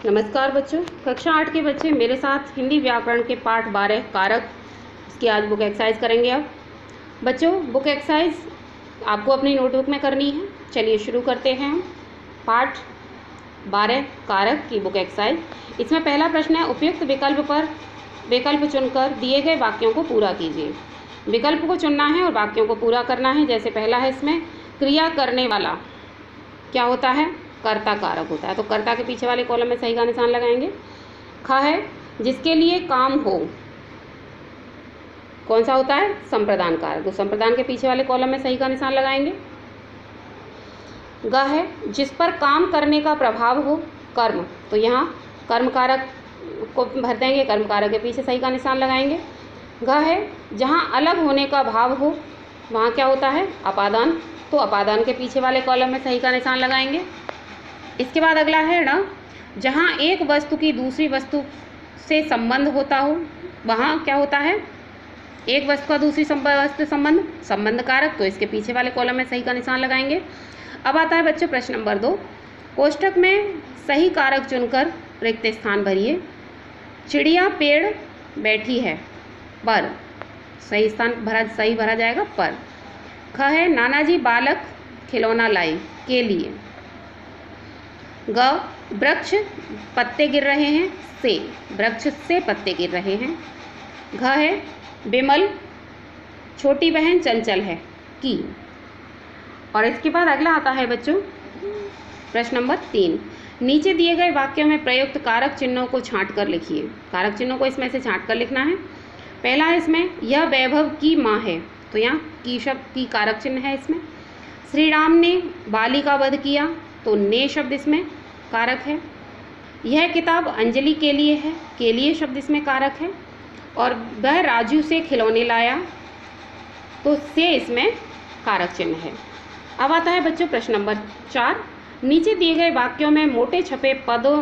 नमस्कार बच्चों, कक्षा 8 के बच्चे मेरे साथ हिंदी व्याकरण के पाठ 12 कारक इसकी आज बुक एक्सरसाइज करेंगे। अब बच्चों बुक एक्सरसाइज आपको अपनी नोटबुक में करनी है। चलिए शुरू करते हैं। पाठ 12 कारक की बुक एक्सरसाइज। इसमें पहला प्रश्न है, उपयुक्त विकल्प चुनकर दिए गए वाक्यों को पूरा कीजिए। विकल्प को चुनना है और वाक्यों को पूरा करना है। जैसे पहला है, इसमें क्रिया करने वाला क्या होता है? कर्ता कारक होता है। तो कर्ता के पीछे वाले कॉलम में सही का निशान लगाएंगे। ख है, जिसके लिए काम हो, कौन सा होता है? संप्रदान कारक। तो संप्रदान के पीछे वाले कॉलम में सही का निशान लगाएंगे। ग है, जिस पर काम करने का प्रभाव हो, कर्म। तो यहाँ कर्म कारक को भर देंगे, कर्म कारक के पीछे सही का निशान लगाएंगे। घ है, जहाँ अलग होने का भाव हो, वहाँ क्या होता है? अपादान। तो अपादान के पीछे वाले कॉलम में सही का निशान लगाएंगे। इसके बाद अगला है न, जहाँ एक वस्तु की दूसरी वस्तु से संबंध होता हो, वहाँ क्या होता है? एक वस्तु का दूसरी वस्तु संबंध कारक। तो इसके पीछे वाले कॉलम में सही का निशान लगाएंगे। अब आता है बच्चों प्रश्न नंबर 2। कोष्टक में सही कारक चुनकर रिक्त स्थान भरिए। चिड़िया पेड़ बैठी है पर, सही भरा जाएगा पर। ख है, नानाजी बालक खिलौना लाए के लिए। ग, वृक्ष पत्ते गिर रहे हैं से, वृक्ष से पत्ते गिर रहे हैं। घ है, बिमल छोटी बहन चंचल है की। और इसके बाद अगला आता है बच्चों प्रश्न नंबर 3। नीचे दिए गए वाक्यों में प्रयुक्त कारक चिन्हों को छांट कर लिखिए। कारक चिन्हों को इसमें से छांट कर लिखना है। पहला है इसमें, यह वैभव की माँ है। तो यहाँ की शब्द की कारक चिन्ह है इसमें। श्री राम ने बाली का वध किया। तो ने शब्द इसमें कारक है। यह किताब अंजलि के लिए है, के लिए शब्द इसमें कारक है। और वह राजू से खिलौने लाया, तो से इसमें कारक चिन्ह है। अब आता है बच्चों प्रश्न नंबर 4। नीचे दिए गए वाक्यों में मोटे छपे पदों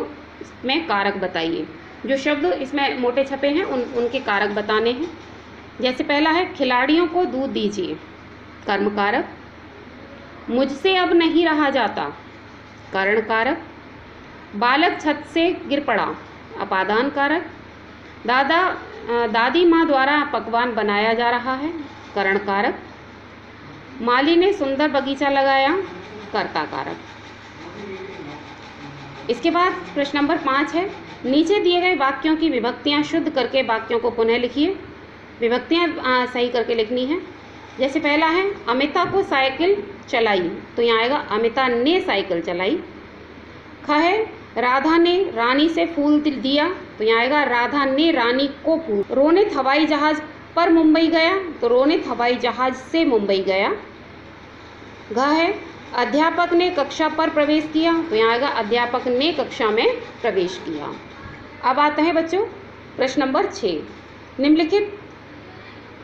में कारक बताइए। जो शब्द इसमें मोटे छपे हैं उनके कारक बताने हैं। जैसे पहला है, खिलाड़ियों को दूध दीजिए, कर्म कारक। मुझसे अब नहीं रहा जाता, कर्ण कारक। बालक छत से गिर पड़ा, अपादान कारक। दादी माँ द्वारा पकवान बनाया जा रहा है, कर्ण कारक। माली ने सुंदर बगीचा लगाया, कर्ता कारक। इसके बाद प्रश्न नंबर 5 है, नीचे दिए गए वाक्यों की विभक्तियाँ शुद्ध करके वाक्यों को पुनः लिखिए। विभक्तियाँ सही करके लिखनी है। जैसे पहला है, अमिता को साइकिल चलाई। तो यहाँ आएगा अमिता ने साइकिल चलाई। ख है, राधा ने रानी से फूल दिया। तो यहाँ आएगा राधा ने रानी को फूल। रोनित हवाई जहाज पर मुंबई गया। तो रोनित हवाई जहाज से मुंबई गया। घ है, अध्यापक ने कक्षा पर प्रवेश किया। तो यहाँ आएगा अध्यापक ने कक्षा में प्रवेश किया। अब आता है बच्चों प्रश्न नंबर 6। निम्नलिखित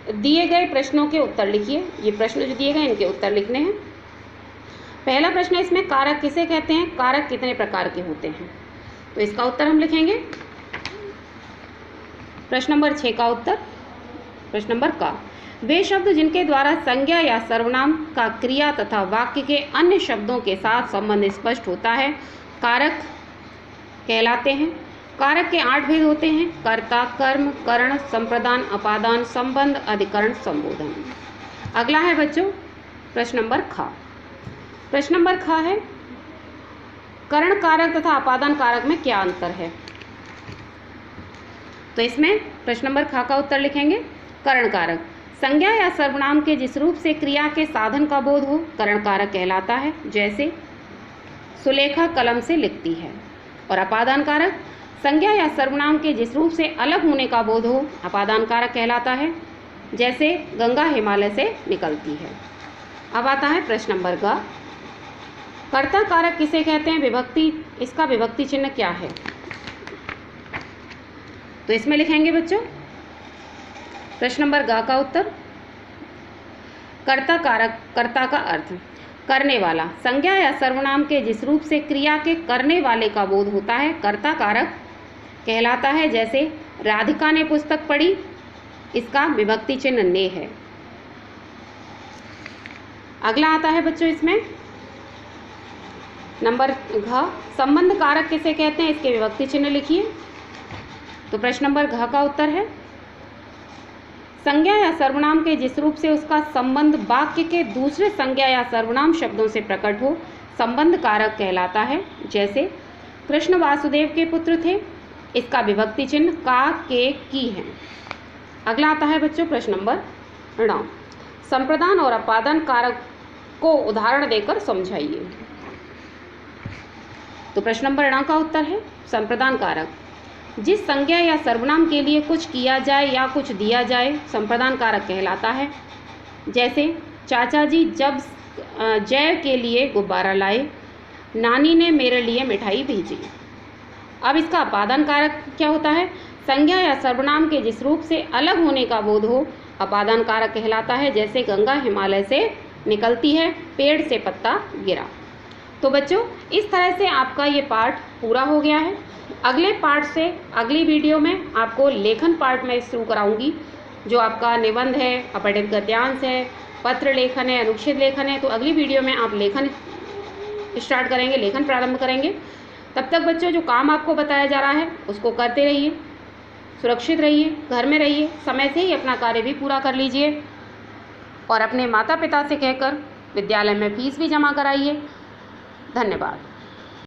दिए गए प्रश्नों के उत्तर लिखिए। ये प्रश्न जो दिए गए इनके उत्तर लिखने हैं। पहला प्रश्न है, इसमें कारक किसे कहते हैं? कारक कितने प्रकार के होते हैं? तो इसका उत्तर हम लिखेंगे। प्रश्न नंबर 6 का उत्तर, प्रश्न नंबर का, वे शब्द जिनके द्वारा संज्ञा या सर्वनाम का क्रिया तथा वाक्य के अन्य शब्दों के साथ संबंध स्पष्ट होता है, कारक कहलाते हैं। कारक के 8 भेद होते हैं: कर्ता, कर्म, करण, संप्रदान, अपादान, संबंध, अधिकरण, संबोधन। अगला है बच्चों प्रश्न नंबर ख। प्रश्न नंबर ख है, करण कारक तथा अपादान कारक में क्या अंतर है? तो इसमें प्रश्न नंबर ख का उत्तर लिखेंगे। करण कारक, संज्ञा या सर्वनाम के जिस रूप से क्रिया के साधन का बोध हो, करण कारक कहलाता है। जैसे सुलेखा कलम से लिखती है। और अपादान कारक, संज्ञा या सर्वनाम के जिस रूप से अलग होने का बोध हो, अपादान कारक कहलाता है। जैसे गंगा हिमालय से निकलती है। अब आता है प्रश्न नंबर ग। कर्ता कारक किसे कहते हैं? विभक्ति, इसका विभक्ति चिन्ह क्या है? तो इसमें लिखेंगे बच्चों प्रश्न नंबर ग का उत्तर, कर्ता कारक, कर्ता का अर्थ करने वाला। संज्ञा या सर्वनाम के जिस रूप से क्रिया के करने वाले का बोध होता है, कर्ता कारक कहलाता है। जैसे राधिका ने पुस्तक पढ़ी, इसका विभक्ति चिन्ह ने है। अगला आता है बच्चों इसमें नंबर घ, संबंध कारक किसे कहते हैं, इसके विभक्ति चिन्ह लिखिए। तो प्रश्न नंबर घ का उत्तर है संज्ञा या सर्वनाम के जिस रूप से उसका संबंध वाक्य के दूसरे संज्ञा या सर्वनाम शब्दों से प्रकट हो संबंध कारक कहलाता है। जैसे कृष्ण वासुदेव के पुत्र थे, इसका विभक्ति चिन्ह का, के, की है। अगला आता है बच्चों प्रश्न नंबर 9, संप्रदान और अपादान कारक को उदाहरण देकर समझाइए। तो प्रश्न नंबर 9 का उत्तर है संप्रदान कारक, जिस संज्ञा या सर्वनाम के लिए कुछ किया जाए या कुछ दिया जाए संप्रदान कारक कहलाता है। जैसे चाचा जी जब जय के लिए गुब्बारा लाए, नानी ने मेरे लिए मिठाई भेजी। अब इसका अपादान कारक क्या होता है, संज्ञा या सर्वनाम के जिस रूप से अलग होने का बोध हो अपादान कारक कहलाता है। जैसे गंगा हिमालय से निकलती है, पेड़ से पत्ता गिरा। तो बच्चों इस तरह से आपका ये पाठ पूरा हो गया है। अगले पार्ट से अगली वीडियो में आपको लेखन पार्ट में शुरू कराऊंगी, जो आपका निबंध है, अपठित गद्यांश है, पत्र लेखन है, अनुच्छेद लेखन है। तो अगली वीडियो में आप लेखन स्टार्ट करेंगे, लेखन प्रारंभ करेंगे। तब तक बच्चों जो काम आपको बताया जा रहा है उसको करते रहिए, सुरक्षित रहिए, घर में रहिए, समय से ही अपना कार्य भी पूरा कर लीजिए और अपने माता पिता से कहकर विद्यालय में फीस भी जमा कराइए। धन्यवाद।